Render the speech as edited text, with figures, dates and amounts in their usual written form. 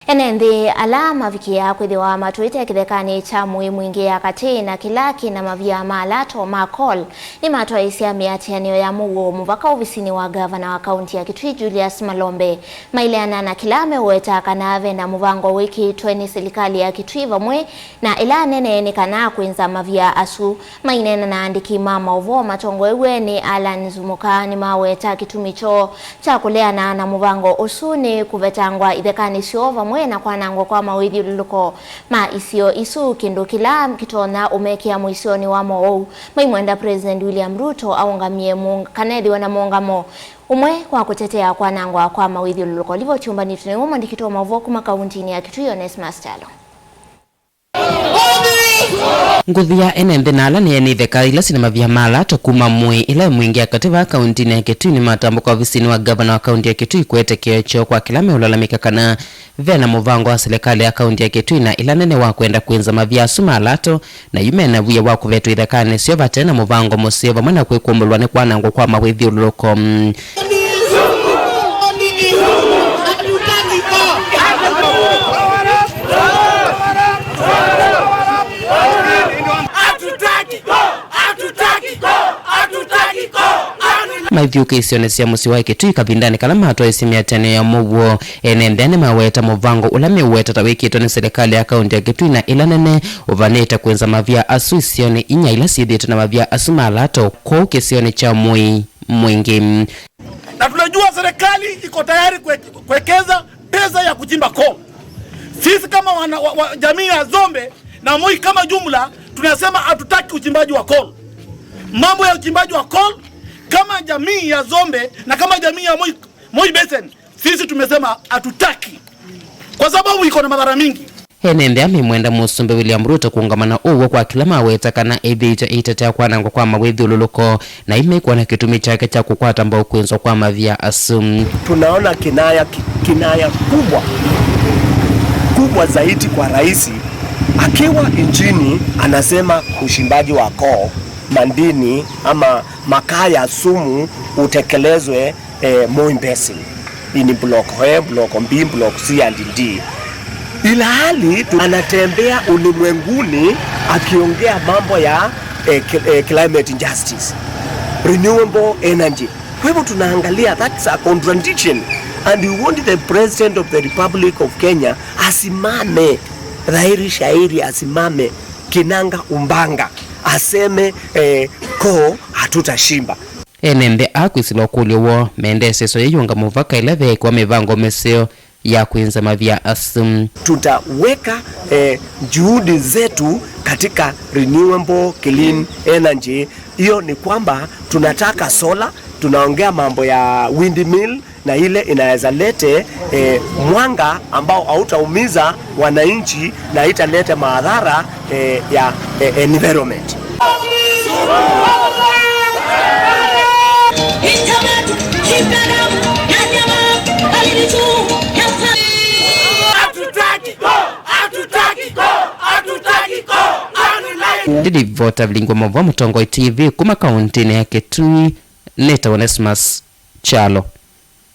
Enenthi ala mavia kwithiwa matuie kithekani cha Mwingi ya kati na kila, kina, mavia ma lato ma call nimatwaiisya myatîanio ya muuwo muvaka uvisini wa ngavana wa kaunti ya Kitui Julius Malombe. Maileana na kila maweta kana vena muvango wikiitwe ni selikali ya Kitui vamwe na ila nene ni kana kuenza mavia asu mainena na andiki mama uvo matongo ewe ni Allan Nzumuka ni maweta kitumicho cha Kulea na muvango usuni kuvetangwa ithekani sio vamwe na kwanangwa kwa mawithiuluko ma isio isu kindu kila kitona umekia muisioni wa muuwo maimwenda President William Ruto aungamie kanethi wana muungamo umwe kwa kutetea kwanangwa kwa mawithiuluko livo chumbani tuneumo ndikitoa mauvo kuma kauntini ya Kitui Master. Nguthi ya Enenthi na Allan ni Ekali sina mavia mala tokuma mwe ila Mwingi akativa kaunti ya Kitui ni matambuka uvisini wa gavana wa kaunti ya Kitui kuetekea cho kwa kila ulalamika kana vena muvango wa selikali ya kaunti ya Kitui na ila nene wa kwenda kuenza mavia suma lato na yumena wia wa kuvetu ithekani sio vatena muvango musiva mwana kwikumbulwa ni kwanango kwa mawithiuluko. Maithiukisio cia musi wa Kitui kavindani kala matuie myatîanio ya muuwo Enenthi maweta muvango ula meweta ta wikiitwe ni selikali ya kaunti ya Kitui na ila nene uvanite kuenza mavia asu isioni inya ila sithite na mavia asu malato kwa kisioni cha Mwingi. Na tunajua serikali iko tayari kuwekeza pesa ya kuchimba coal. Sisi kama jamii ya Zombe na Moi kama jumla tunasema hatutaki uchimbaji wa coal. Mambo ya uchimbaji wa coal kama jamii ya Zombe na kama jamii ya Moi Basin sisi tumesema hatutaki kwa sababu iko na madhara mingi. Enenthi amemwenda musumbe William Ruto kuungamana uwo kwa kila maweta kana ithite itetea kwanangwa kwa mawithiuluko na imekuwa na kitumi chake cha kukwata mbao kuenzwa kwa mavia asum. Tunaona kinaya kubwa zaidi kwa rais akiwa nchini anasema ushimbaji wa coal mandini ama makaa ya sumu utekelezwe Moi Basin ini block A, block B, block C and D. Ila hali anatembea ulimwenguni akiongea mambo ya climate justice, renewable energy. Kwa hivyo tunaangalia that's a contradiction and we want the President of the Republic of Kenya asimame dhahiri shairi, asimame kinanga umbanga aseme ko hatutashimba. Enenthi akwisilo kuliowo mendeseso yeyunga muvaka ila kwa mivango meseo ya kuenza mavia asum. Tutaweka juhudi zetu katika renewable clean energy. Hiyo ni kwamba tunataka sola, tunaongea mambo ya windmill na ile inaweza lete mwanga ambao hautaumiza wananchi na italete madhara ya environment. Didi vota vilingwa mwa Mutongo TV kuma kaunti ya Kitui neta Onesmus Chalo.